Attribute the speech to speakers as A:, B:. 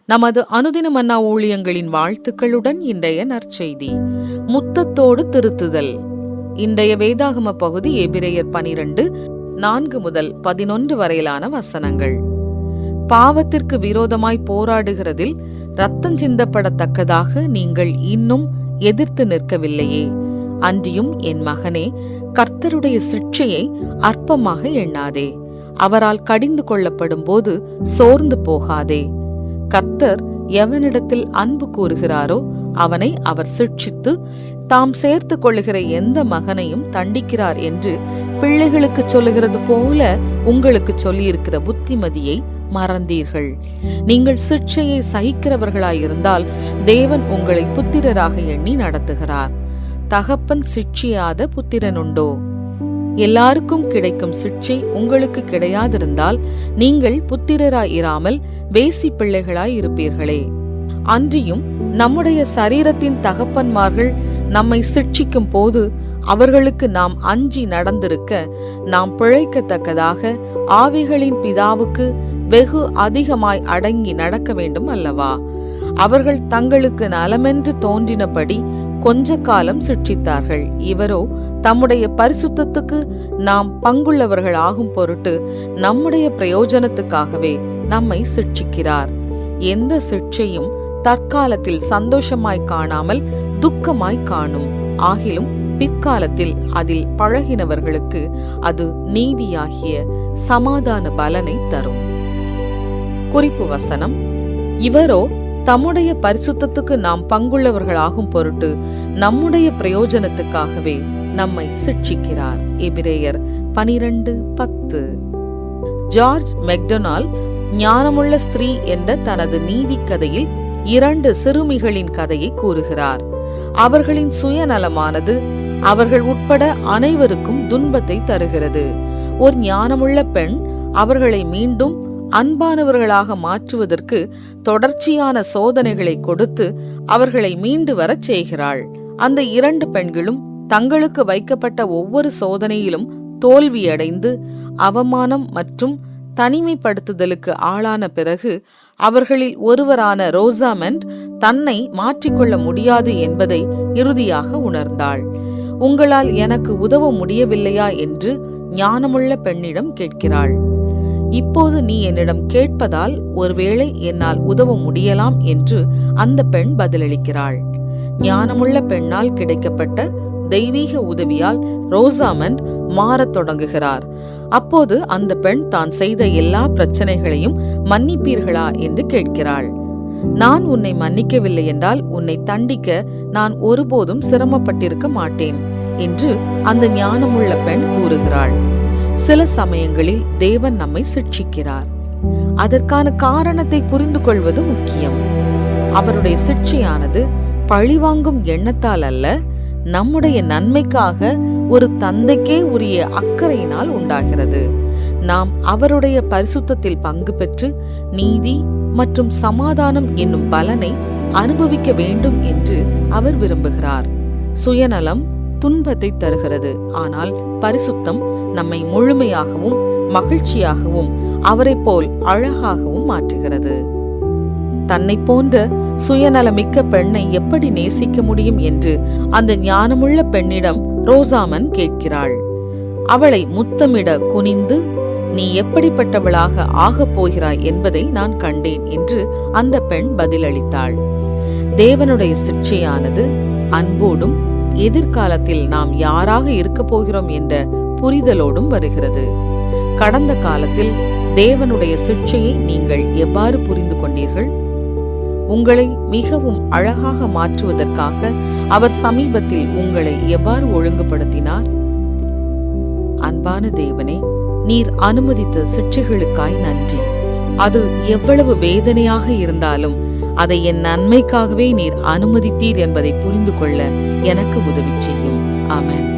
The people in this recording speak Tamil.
A: நமது அனுதின மன்னா ஊழியங்களின் வாழ்த்துக்களுடன் இன்றைய நற்செய்தி முத்தத்தோடு திருத்துதல். இன்றைய வேதாகம பகுதி எபிரேயர் 12:4-11 வரையிலான வசனங்கள். பாவத்திற்கு விரோதமாய் போராடுகிறதில் இரத்தம் சிந்தப்படத்தக்கதாக நீங்கள் இன்னும் எதிர்த்து நிற்கவில்லையே. அன்றியும் என் மகனே, கர்த்தருடைய சிட்சையை அற்பமாக எண்ணாதே. அவரால் கடிந்து கொள்ளப்படும் போது சோர்ந்து போகாதே. கர்த்தர் எவனிடத்தில் அன்பு கூறுகிறாரோ அவனை அவர் சிட்சித்து தாம் சேர்த்து கொள்ளுகிற எந்த மகனையும் தண்டிக்கிறார் என்று பிள்ளைகளுக்கு சொல்லுகிறது போல உங்களுக்கு சொல்லியிருக்கிற புத்திமதியை மறந்தீர்கள். நீங்கள் சிட்சையை சகிக்கிறவர்களாயிருந்தால் தேவன் உங்களை புத்திரராக எண்ணி நடத்துகிறார். தகப்பன் சிட்சியாத புத்திரனுண்டோ? எல்லாருக்கும் கிடைக்கும் சிட்சை உங்களுக்கு கிடையாதிருந்தால் நீங்கள் புத்திரராயிராமல் வேசி பிள்ளைகளாய் இருப்பீர்களே. அன்றியும் நம்முடைய சரீரத்தின் தகப்பன்மார்கள் நம்மை சிட்சிக்கும் போது அவர்களுக்கு நாம் அஞ்சி நடந்திருக்க நாம் பிழைக்கத்தக்கதாக ஆவிகளின் பிதாவுக்கு வெகு அதிகமாய் அடங்கி நடக்க வேண்டும் அல்லவா? அவர்கள் தங்களுக்கு நலமென்று தோன்றினபடி கொஞ்ச காலம் சிட்சித்தார்கள். இவரோ தம்முடைய பரிசுத்தத்துக்கு நாம் பங்குள்ளவர்கள் ஆகும் பொருட்டு நம்முடைய பிரயோஜனத்துக்காகவே நம்மை சிட்சிக்கிறார். எந்த சிட்சையும் தற்காலத்தில் சந்தோஷமாய் காணாமல் துக்கமாய் காணும். ஆகிலும் பிற்காலத்தில் அதில் பழகினவர்களுக்கு அது நீதியாகிய சமாதான பலனை தரும். குறிப்பு வசனம்: இவரோ தம்முடைய பரிசுத்தத்துக்கு நாம் பங்குள்ளவர்களாகும் பொருட்டு நம்முடைய பிரயோஜனத்துக்காகவே நம்மை சிட்சிக்கிறார். எபிரேயர் 12:10. ஜார்ஜ் மெக்டொனால்ட் ஞானமுள்ள ஸ்திரீ என்ற தனது நீதி கதையில் 2 சிறுமிகளின் கதையை கூறுகிறார். அவர்களின் சுயநலமானது அவர்கள் உட்பட அனைவருக்கும் துன்பத்தை தருகிறது. ஒரு ஞானமுள்ள பெண் அவர்களை மீண்டும் அன்பானவர்களாக மாற்றுவதற்கு தொடர்ச்சியான சோதனைகளை கொடுத்து அவர்களை மீண்டு வரச் செய்கிறாள். அந்த 2 பெண்களும் தங்களுக்கு வைக்கப்பட்ட ஒவ்வொரு சோதனையிலும் தோல்வியடைந்து அவமானம் மற்றும் தனிமைப்படுத்துதலுக்கு ஆளான பிறகு அவர்களில் ஒருவரான ரோசாமெண்ட் தன்னை மாற்றிக்கொள்ள முடியாது என்பதை இறுதியாக உணர்ந்தாள். உங்களால் எனக்கு உதவ முடியவில்லையா என்று ஞானமுள்ள பெண்ணிடம் கேட்கிறாள். இப்போது நீ என்னிடம் கேட்பதால் ஒருவேளை என்னால் உதவ முடியலாம் என்று அந்த பெண் பதிலளிக்கிறாள். ஞானமுள்ள பெண்ணால் கிடைக்கப்பட்ட தெய்வீக உதவியால் ரோசாமெண்ட் மாறத் தொடங்குகிறார். அப்போது அந்த பெண் தான் செய்த எல்லா பிரச்சனைகளையும் மன்னிப்பீர்களா என்று கேட்கிறாள். நான் உன்னை மன்னிக்கவில்லை என்றால் உன்னை தண்டிக்க நான் ஒருபோதும் சிரமப்பட்டிருக்க மாட்டேன் என்று அந்த ஞானமுள்ள பெண் கூறுகிறாள். சில சமயங்களில் தேவன் நம்மை சிட்சிக்கிறார். அதற்கான காரணத்தை புரிந்து கொள்வது முக்கியம். அவருடைய சிட்சையானது பழிவாங்கும் எண்ணத்தால் அல்ல, நம்முடைய நன்மைக்காக ஒரு தந்தைக்கே உரிய அக்கறையினால் உண்டாகிறது. நாம் அவருடைய பரிசுத்தத்தில் பங்கு பெற்று நீதி மற்றும் சமாதானம் என்னும் பலனை அனுபவிக்க வேண்டும் என்று அவர் விரும்புகிறார். சுயநலம் துன்பத்தை தருகிறது, ஆனால் பரிசுத்தம் நம்மை முழுமையாகவும் மகிழ்ச்சியாகவும் அவரை போல் அழகாகவும் மாற்றுகிறது. தன்னை போன்ற சுயநலமிக்க பெண்ணை எப்படி நேசிக்க முடியும் என்று அந்த ஞானமுள்ள பெண்ணிடம் ரோசாமெண்ட் கேட்கிறாள். அவளை முத்தமிட குனிந்து, நீ எப்படிப்பட்டவளாக ஆகப் போகிறாய் என்பதை நான் கண்டேன் என்று அந்த பெண் பதிலளித்தாள். தேவனுடைய சிட்சையானது அன்போடும் எதிர்காலத்தில் நாம் யாராக இருக்க போகிறோம் என்ற புரிதலோடும் வருகிறது. கடந்த காலத்தில் தேவனுடைய சிட்சையை நீங்கள் எவ்வாறு புரிந்து கொண்டீர்கள்? உங்களை மிகவும் அழகாக மாற்றுவதற்காக அவர் சமீபத்தில் உங்களை எவ்வாறு ஒழுங்குபடுத்தினார்? அன்பான தேவனே, நீர் அனுமதித்த சிட்சைகளுக்காய் நன்றி. அது எவ்வளவு வேதனையாக இருந்தாலும் அதை என் நன்மைக்காகவே நீர் அனுமதித்தீர் என்பதை புரிந்து கொள்ள எனக்கு உதவி செய்யும். ஆமென்.